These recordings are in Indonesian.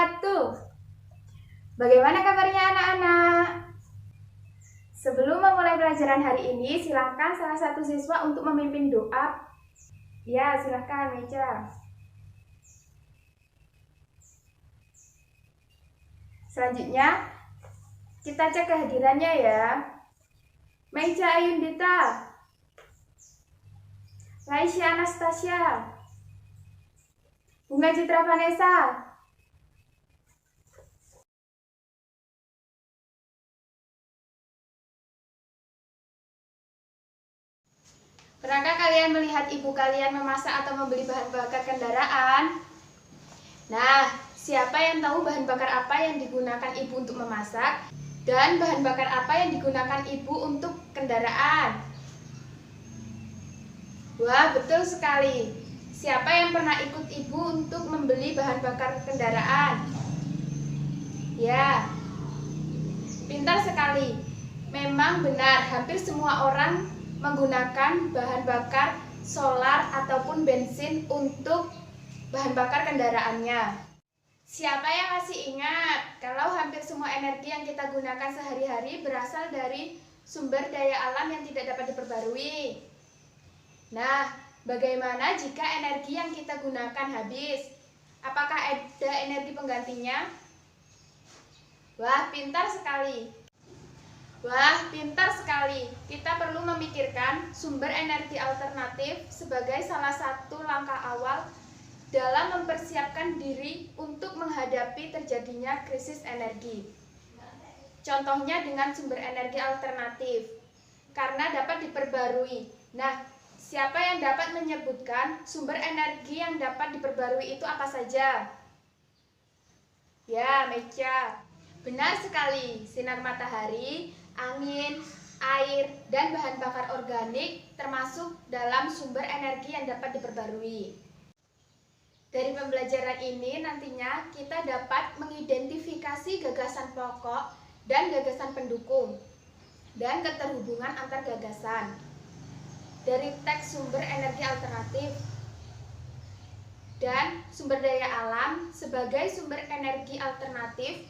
wabarakatuh. Bagaimana kabarnya anak-anak? Sebelum memulai pelajaran hari ini, silakan salah satu siswa untuk memimpin doa. Ya, silakan Meja. Selanjutnya, kita cek kehadirannya ya. Meja Ayundita, Laisya Anastasia, Bunga Citra Vanessa, pernahkah kalian melihat ibu kalian memasak atau membeli bahan bakar kendaraan? Nah, siapa yang tahu bahan bakar apa yang digunakan ibu untuk memasak dan bahan bakar apa yang digunakan ibu untuk kendaraan? Wah, betul sekali. Siapa yang pernah ikut ibu untuk membeli bahan bakar kendaraan? Ya, pintar sekali. Memang benar, hampir semua orang menggunakan bahan bakar solar ataupun bensin untuk bahan bakar kendaraannya. Siapa yang masih ingat kalau hampir semua energi yang kita gunakan sehari-hari berasal dari sumber daya alam yang tidak dapat diperbarui? Nah, bagaimana jika energi yang kita gunakan habis? Apakah ada energi penggantinya? Wah, pintar sekali. Kita perlu memikirkan sumber energi alternatif sebagai salah satu langkah awal dalam mempersiapkan diri untuk menghadapi terjadinya krisis energi. Contohnya dengan sumber energi alternatif, karena dapat diperbarui. Nah, siapa yang dapat menyebutkan sumber energi yang dapat diperbarui itu apa saja? Ya, Meja. Benar sekali, sinar matahari, angin, air, dan bahan bakar organik termasuk dalam sumber energi yang dapat diperbarui. Dari pembelajaran ini nantinya kita dapat mengidentifikasi gagasan pokok dan gagasan pendukung dan keterhubungan antar gagasan dari teks sumber energi alternatif dan sumber daya alam sebagai sumber energi alternatif.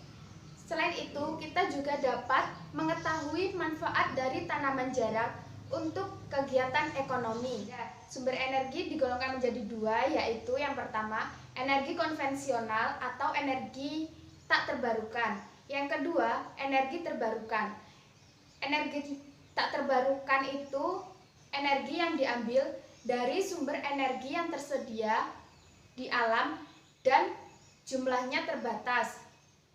Selain itu, kita juga dapat mengetahui manfaat dari tanaman jarak untuk kegiatan ekonomi. Sumber energi digolongkan menjadi dua, yaitu yang pertama, energi konvensional atau energi tak terbarukan. Yang kedua, energi terbarukan. Energi tak terbarukan itu energi yang diambil dari sumber energi yang tersedia di alam dan jumlahnya terbatas.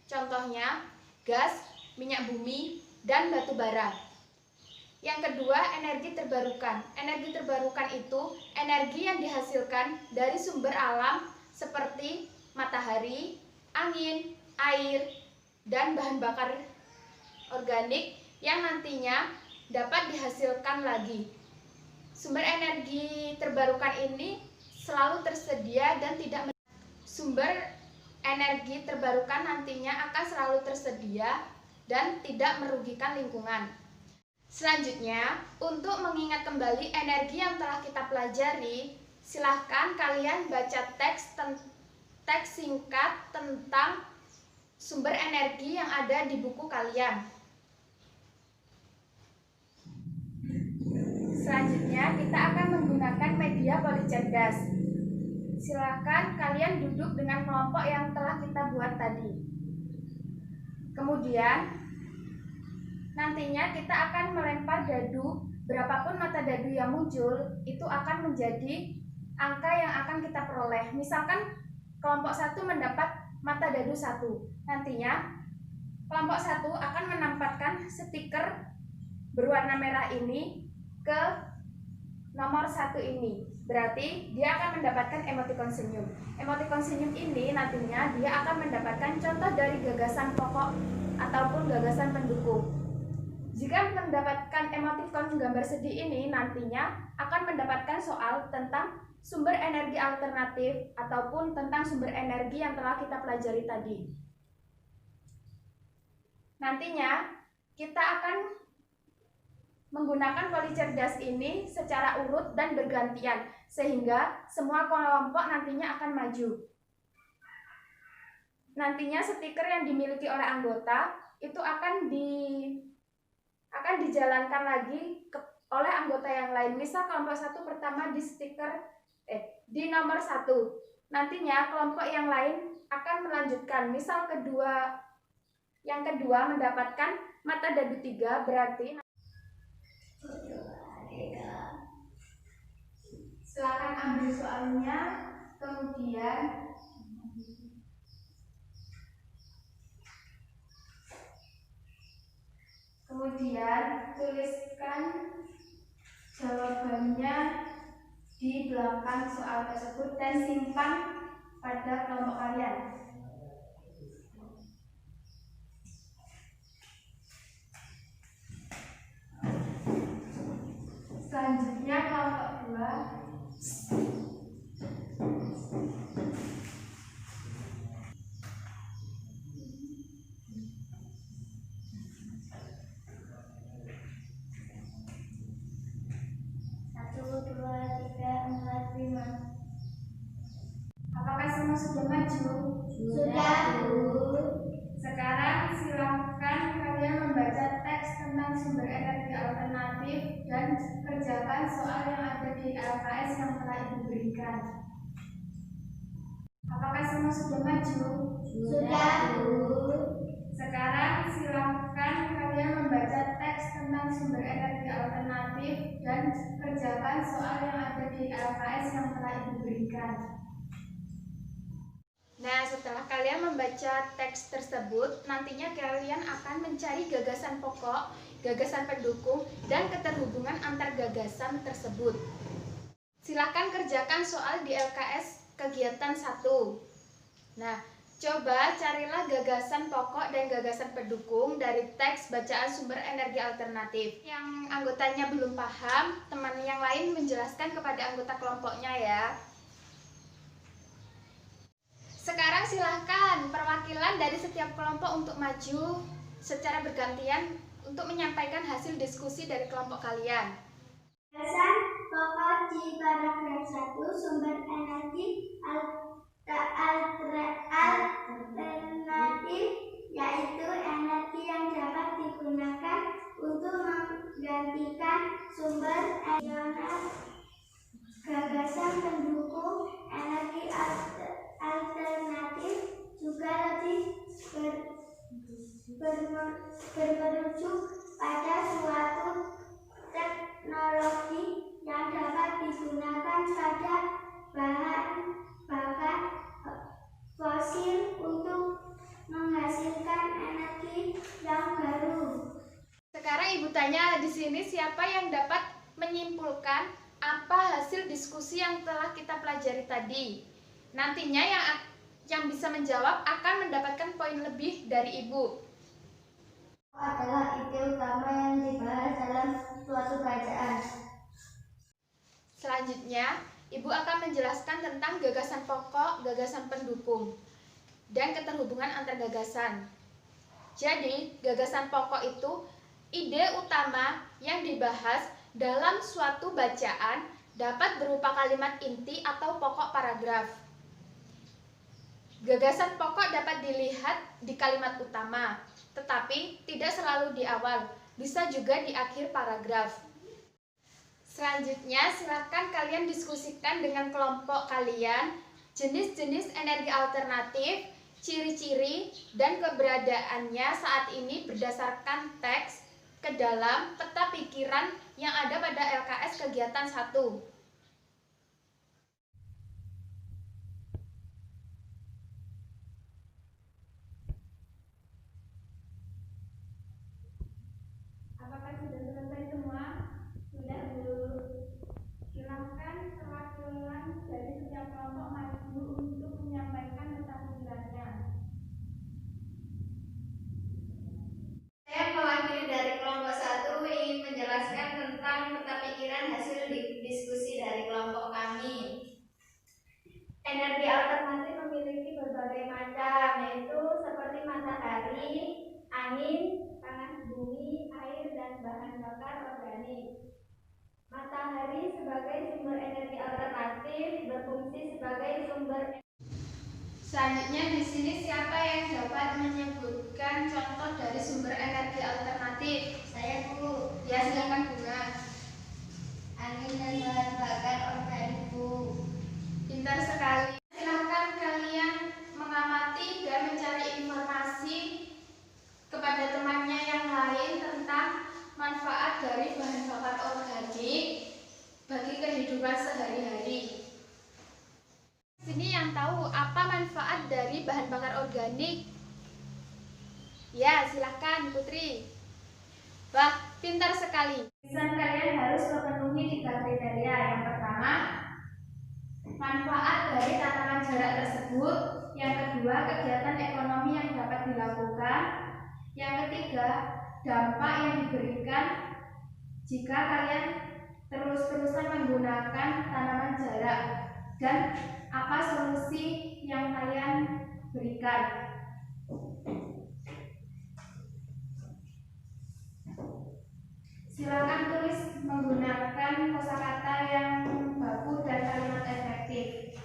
Contohnya, gas, minyak bumi, dan batu bara. Yang kedua, energi terbarukan. Energi terbarukan itu energi yang dihasilkan dari sumber alam seperti matahari, angin, air, dan bahan bakar organik yang nantinya dapat dihasilkan lagi. Sumber energi terbarukan ini selalu tersedia dan tidak sumber energi terbarukan nantinya akan selalu tersedia dan tidak merugikan lingkungan. Selanjutnya, untuk mengingat kembali energi yang telah kita pelajari, silahkan kalian baca teks singkat tentang sumber energi yang ada di buku kalian. Selanjutnya, kita akan menggunakan media policerdas. Silakan kalian duduk dengan kelompok yang telah kita buat tadi. Kemudian, nantinya kita akan melempar dadu. Berapapun mata dadu yang muncul, itu akan menjadi angka yang akan kita peroleh. Misalkan kelompok 1 mendapat mata dadu 1. Nantinya, kelompok 1 akan menempatkan stiker berwarna merah ini ke nomor 1 ini. Berarti dia akan mendapatkan emotikon senyum. Emotikon senyum ini nantinya dia akan mendapatkan contoh dari gagasan pokok ataupun gagasan pendukung. Jika mendapatkan emotikon gambar sedih ini, nantinya akan mendapatkan soal tentang sumber energi alternatif ataupun tentang sumber energi yang telah kita pelajari tadi. Nantinya kita akan menggunakan policerdas ini secara urut dan bergantian, sehingga semua kelompok nantinya akan maju. nantinya stiker yang dimiliki oleh anggota itu akan dijalankan lagi oleh anggota yang lain. Misal kelompok 1 pertama di nomor 1. Nantinya kelompok yang lain akan melanjutkan. Misal yang kedua mendapatkan mata dadu 3, berarti silakan ambil soalnya, kemudian tuliskan jawabannya di belakang soal tersebut dan simpan pada kelompok kalian. Selanjutnya kelompok 2. Apakah semua sudah maju? Sudah, Bu. Sekarang silakan kalian membaca teks tentang sumber energi alternatif dan kerjakan soal yang ada di LKS yang telah Ibu berikan. Apakah semua sudah maju? Sudah, Bu. Sekarang silakan kalian membaca teks tentang sumber energi alternatif dan kerjakan soal yang ada di LKS yang telah Ibu berikan. Nah, setelah kalian membaca teks tersebut, nantinya kalian akan mencari gagasan pokok, gagasan pendukung, dan keterhubungan antar gagasan tersebut. Silakan kerjakan soal di LKS kegiatan 1. Nah, coba carilah gagasan pokok dan gagasan pendukung dari teks bacaan sumber energi alternatif. Yang anggotanya belum paham, teman yang lain menjelaskan kepada anggota kelompoknya ya. Sekarang silahkan perwakilan dari setiap kelompok untuk maju secara bergantian untuk menyampaikan hasil diskusi dari kelompok kalian. Gagasan pokok di paragraf 1 sumber energi alternatif, yaitu energi yang dapat digunakan untuk menggantikan sumber energi. Gagasan pendukung energi alternatif juga lebih bermerujuk pada suatu teknologi yang dapat digunakan pada bahan bakar fosil untuk menghasilkan energi yang baru. Sekarang Ibu tanya di sini, siapa yang dapat menyimpulkan apa hasil diskusi yang telah kita pelajari tadi? Nantinya yang bisa menjawab akan mendapatkan poin lebih dari Ibu. Adalah ide utama yang dibahas dalam suatu bacaan. Selanjutnya, Ibu akan menjelaskan tentang gagasan pokok, gagasan pendukung, dan keterhubungan antar gagasan. Jadi, gagasan pokok itu ide utama yang dibahas dalam suatu bacaan dapat berupa kalimat inti atau pokok paragraf. Gagasan pokok dapat dilihat di kalimat utama, tetapi tidak selalu di awal, bisa juga di akhir paragraf. Selanjutnya, silakan kalian diskusikan dengan kelompok kalian jenis-jenis energi alternatif, ciri-ciri, dan keberadaannya saat ini berdasarkan teks ke dalam peta pikiran yang ada pada LKS kegiatan 1. Apakah sudah selesai semua? Sudah, Bu. Silakan perwakilan dari setiap kelompok maju untuk menyampaikan peta pikirannya. Saya mewakili dari kelompok 1 ingin menjelaskan tentang peta pikiran hasil diskusi dari kelompok kami. Energi alternatif memiliki berbagai macam, yaitu seperti matahari, angin, panas bumi, air, dan bahan bakar organik. Matahari sebagai sumber energi alternatif berfungsi sebagai sumber. Selanjutnya di sini siapa yang memberikan contoh dari sumber energi alternatif. Saya Bu. Ya, silakan Bunga. Angin dan bahan bakar organik Bu. Pintar sekali. Silakan kalian mengamati dan mencari informasi kepada temannya yang lain tentang manfaat dari bahan bakar organik bagi kehidupan sehari-hari. Sini yang tahu apa manfaat dari bahan bakar organik? Ya, silakan Putri. Wah, pintar sekali. Tulisan kalian harus memenuhi 3 kriteria. Yang pertama, manfaat dari tanaman jarak tersebut. Yang kedua, kegiatan ekonomi yang dapat dilakukan. Yang ketiga, dampak yang diberikan jika kalian terus-terusan menggunakan tanaman jarak, dan apa solusi yang kalian berikan. Silakan tulis menggunakan kosakata yang baku dan kalimat efektif.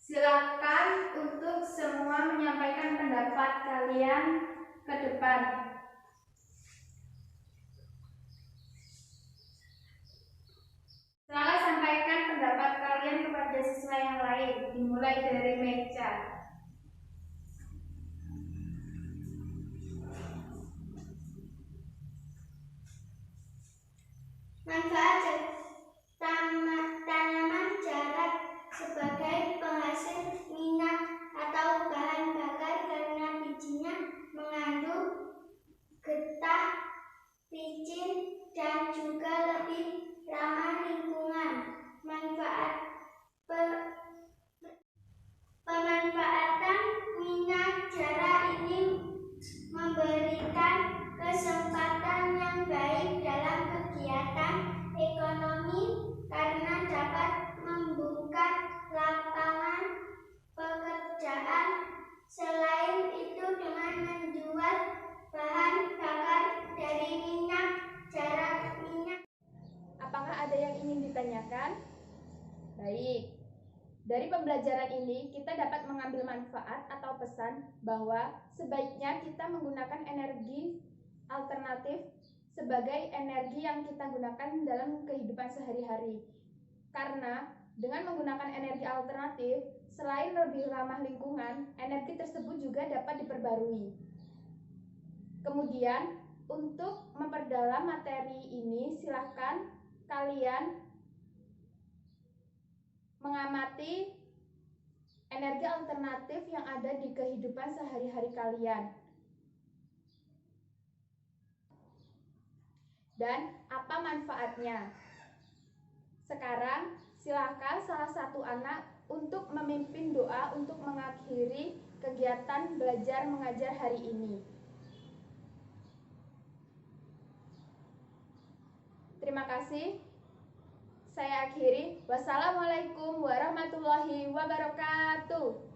Silakan untuk semua menyampaikan pendapat kalian ke depan. Silakan sampaikan pendapat kalian kepada siswa yang lain, dimulai dari Mecha. Manfaat tanaman jarak sebagai penghasil minyak atau bahan bakar karena bijinya mengandung getah, licin, dan juga lebih ramah lingkungan. Pemanfaatan minyak jarak ini memberikan kesempatan yang baik dalam kegiatan ekonomi karena dapat membuka lapangan pekerjaan. Selain itu, dengan menjual bahan bakar dari minyak jarak Apakah ada yang ingin ditanyakan? Baik. Dari pembelajaran ini, kita dapat mengambil manfaat atau pesan bahwa sebaiknya kita menggunakan energi alternatif sebagai energi yang kita gunakan dalam kehidupan sehari-hari. Karena dengan menggunakan energi alternatif, selain lebih ramah lingkungan, energi tersebut juga dapat diperbarui. Kemudian, untuk memperdalam materi ini, silakan kalian mengamati energi alternatif yang ada di kehidupan sehari-hari kalian. Dan apa manfaatnya? Sekarang, silakan salah satu anak untuk memimpin doa untuk mengakhiri kegiatan belajar mengajar hari ini. Terima kasih. Saya akhiri. Wassalamualaikum warahmatullahi wabarakatuh.